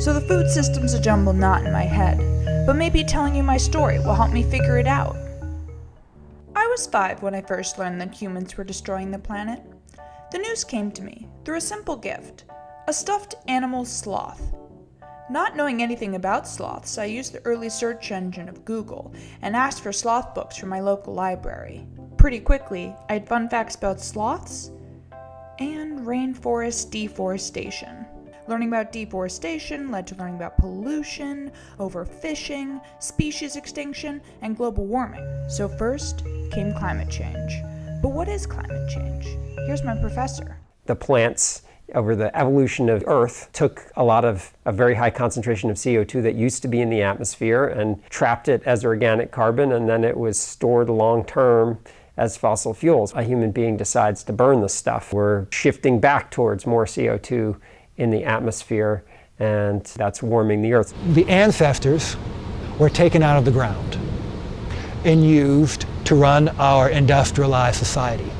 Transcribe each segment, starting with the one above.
So the food system's a jumbled knot in my head, but maybe telling you my story will help me figure it out. I was 5 when I first learned that humans were destroying the planet. The news came to me through a simple gift, a stuffed animal sloth. Not knowing anything about sloths, I used the early search engine of Google and asked for sloth books from my local library. Pretty quickly, I had fun facts about sloths and rainforest deforestation. Learning about deforestation led to learning about pollution, overfishing, species extinction, and global warming. So first came climate change. But what is climate change? Here's my professor. The plants over the evolution of Earth took a very high concentration of CO2 that used to be in the atmosphere and trapped it as organic carbon, and then it was stored long term as fossil fuels. A human being decides to burn the stuff. We're shifting back towards more CO2 in the atmosphere, and that's warming the Earth. The ancestors were taken out of the ground and used to run our industrialized society.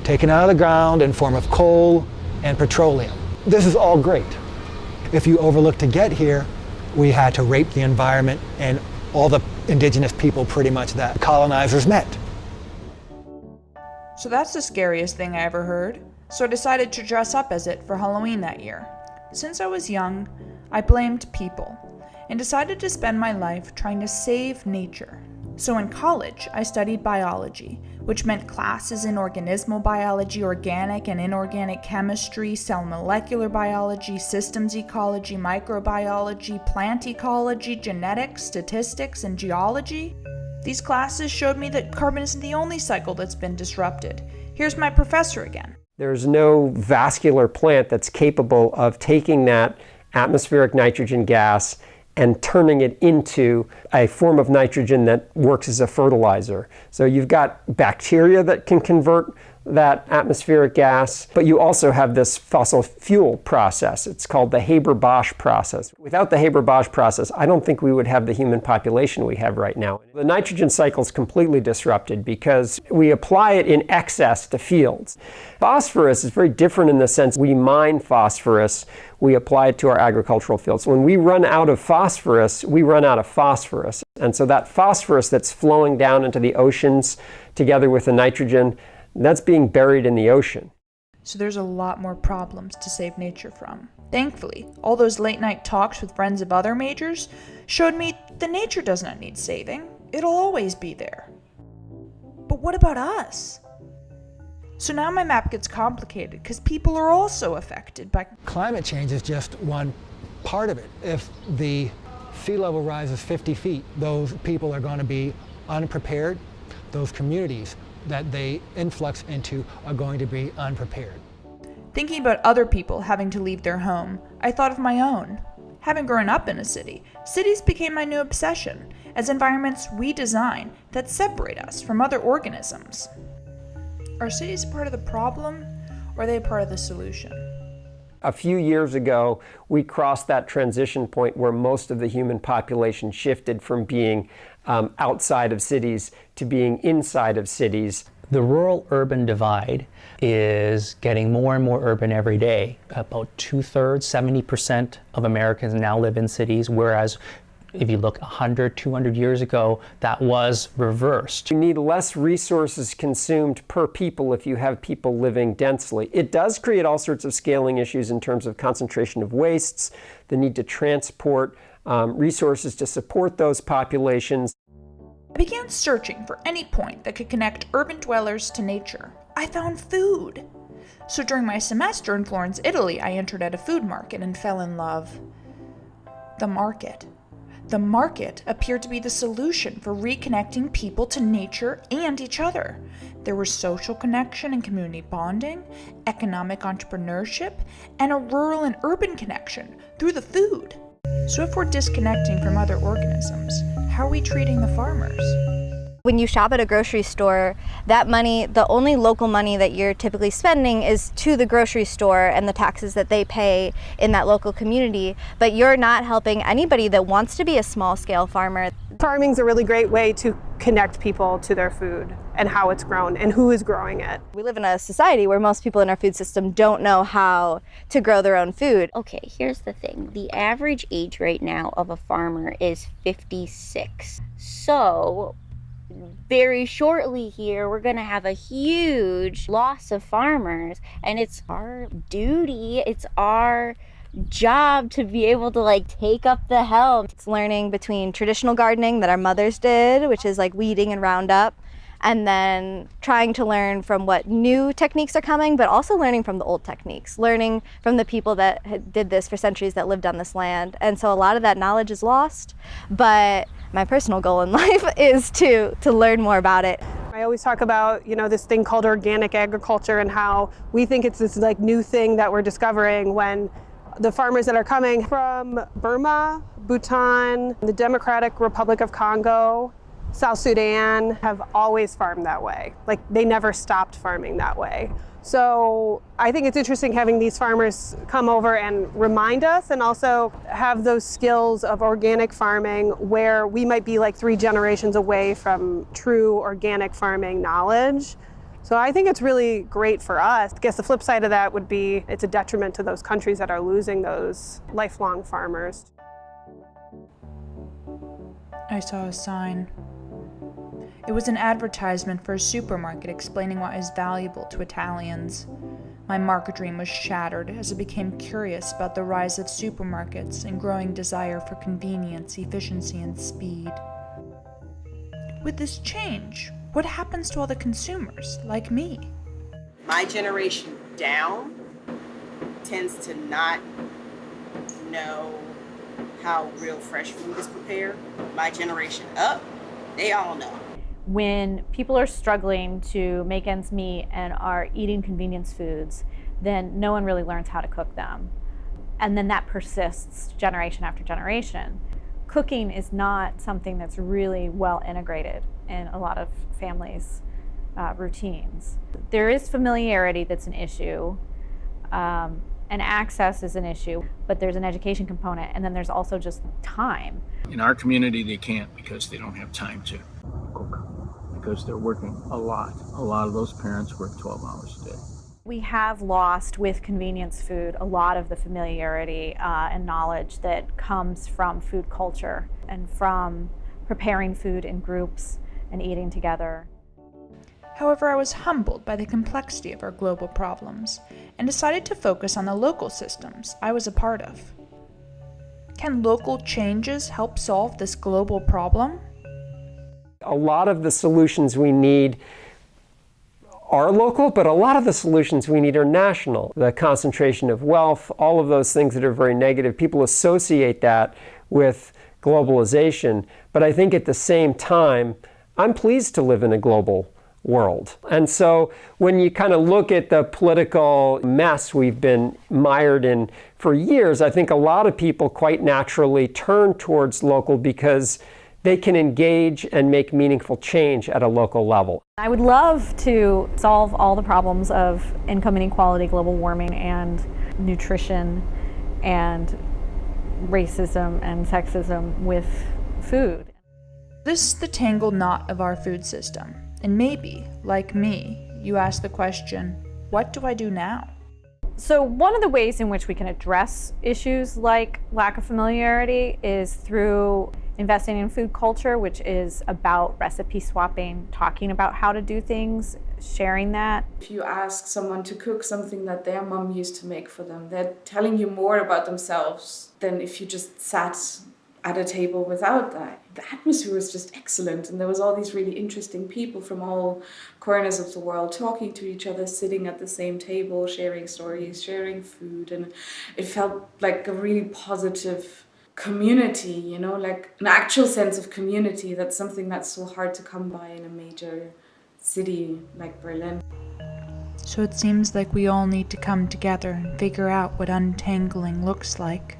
Taken out of the ground in form of coal and petroleum. This is all great. If you overlook to get here, we had to rape the environment and all the indigenous people pretty much that colonizers met. So that's the scariest thing I ever heard. So I decided to dress up as it for Halloween that year. Since I was young, I blamed people and decided to spend my life trying to save nature. So in college, I studied biology, which meant classes in organismal biology, organic and inorganic chemistry, cell molecular biology, systems ecology, microbiology, plant ecology, genetics, statistics, and geology. These classes showed me that carbon isn't the only cycle that's been disrupted. Here's my professor again. There's no vascular plant that's capable of taking that atmospheric nitrogen gas and turning it into a form of nitrogen that works as a fertilizer. So you've got bacteria that can convert that atmospheric gas, but you also have this fossil fuel process. It's called the Haber-Bosch process. Without the Haber-Bosch process, I don't think we would have the human population we have right now. The nitrogen cycle is completely disrupted because we apply it in excess to fields. Phosphorus is very different in the sense we mine phosphorus, we apply it to our agricultural fields. When we run out of phosphorus, we run out of phosphorus. And so that phosphorus that's flowing down into the oceans together with the nitrogen, that's being buried in the ocean. So there's a lot more problems to save nature from. Thankfully, all those late night talks with friends of other majors showed me that nature does not need saving. It'll always be there. But what about us? So now my map gets complicated because people are also affected by climate change is just one part of it. If the sea level rises 50 feet, those people are going to be unprepared. Those communities that they influx into are going to be unprepared. Thinking about other people having to leave their home, I thought of my own. Having grown up in a city, cities became my new obsession as environments we design that separate us from other organisms. Are cities part of the problem, or are they part of the solution? A few years ago, we crossed that transition point where most of the human population shifted from being outside of cities to being inside of cities. The rural-urban divide is getting more and more urban every day. About 2/3, 70% of Americans now live in cities, whereas if you look 100, 200 years ago, that was reversed. You need less resources consumed per people if you have people living densely. It does create all sorts of scaling issues in terms of concentration of wastes, the need to transport resources to support those populations. I began searching for any point that could connect urban dwellers to nature. I found food. So during my semester in Florence, Italy, I entered at a food market and fell in love. The market. The market appeared to be the solution for reconnecting people to nature and each other. There was social connection and community bonding, economic entrepreneurship, and a rural and urban connection through the food. So if we're disconnecting from other organisms, how are we treating the farmers? When you shop at a grocery store, that money, the only local money that you're typically spending is to the grocery store and the taxes that they pay in that local community, but you're not helping anybody that wants to be a small-scale farmer. Farming's a really great way to connect people to their food and how it's grown and who is growing it. We live in a society where most people in our food system don't know how to grow their own food. Okay, here's the thing. The average age right now of a farmer is 56. So very shortly here, we're going to have a huge loss of farmers, and it's our duty, it's our job to be able to take up the helm. It's learning between traditional gardening that our mothers did, which is weeding and roundup, and then trying to learn from what new techniques are coming, but also learning from the old techniques, learning from the people that did this for centuries, that lived on this land. And so a lot of that knowledge is lost, but my personal goal in life is to learn more about it. I always talk about, this thing called organic agriculture and how we think it's this new thing that we're discovering when the farmers that are coming from Burma, Bhutan, the Democratic Republic of Congo, South Sudan have always farmed that way. They never stopped farming that way. So I think it's interesting having these farmers come over and remind us, and also have those skills of organic farming where we might be 3 generations away from true organic farming knowledge. So I think it's really great for us. I guess the flip side of that would be it's a detriment to those countries that are losing those lifelong farmers. I saw a sign. It was an advertisement for a supermarket explaining what is valuable to Italians. My market dream was shattered as I became curious about the rise of supermarkets and growing desire for convenience, efficiency, and speed. With this change, what happens to all the consumers like me? My generation down tends to not know how real fresh food is prepared. My generation up, they all know. When people are struggling to make ends meet and are eating convenience foods, then no one really learns how to cook them. And then that persists generation after generation. Cooking is not something that's really well integrated in a lot of families' routines. There is familiarity that's an issue, and access is an issue, but there's an education component, and then there's also just time. In our community, they can't because they don't have time to cook, because they're working a lot. A lot of those parents work 12 hours a day. We have lost with convenience food a lot of the familiarity and knowledge that comes from food culture and from preparing food in groups and eating together. However, I was humbled by the complexity of our global problems and decided to focus on the local systems I was a part of. Can local changes help solve this global problem? A lot of the solutions we need are local, but a lot of the solutions we need are national. The concentration of wealth, all of those things that are very negative, people associate that with globalization. But I think at the same time, I'm pleased to live in a global world. And so when you kind of look at the political mess we've been mired in for years, I think a lot of people quite naturally turn towards local because they can engage and make meaningful change at a local level. I would love to solve all the problems of income inequality, global warming, and nutrition, and racism and sexism with food. This is the tangled knot of our food system. And maybe, like me, you ask the question, what do I do now? So one of the ways in which we can address issues like lack of familiarity is through investing in food culture, which is about recipe swapping, talking about how to do things, sharing that. If you ask someone to cook something that their mom used to make for them, they're telling you more about themselves than if you just sat at a table without that. The atmosphere was just excellent, and there was all these really interesting people from all corners of the world talking to each other, sitting at the same table, sharing stories, sharing food, and it felt like a really positive community, you know, like an actual sense of community. That's something that's so hard to come by in a major city like Berlin. So it seems like we all need to come together and figure out what untangling looks like.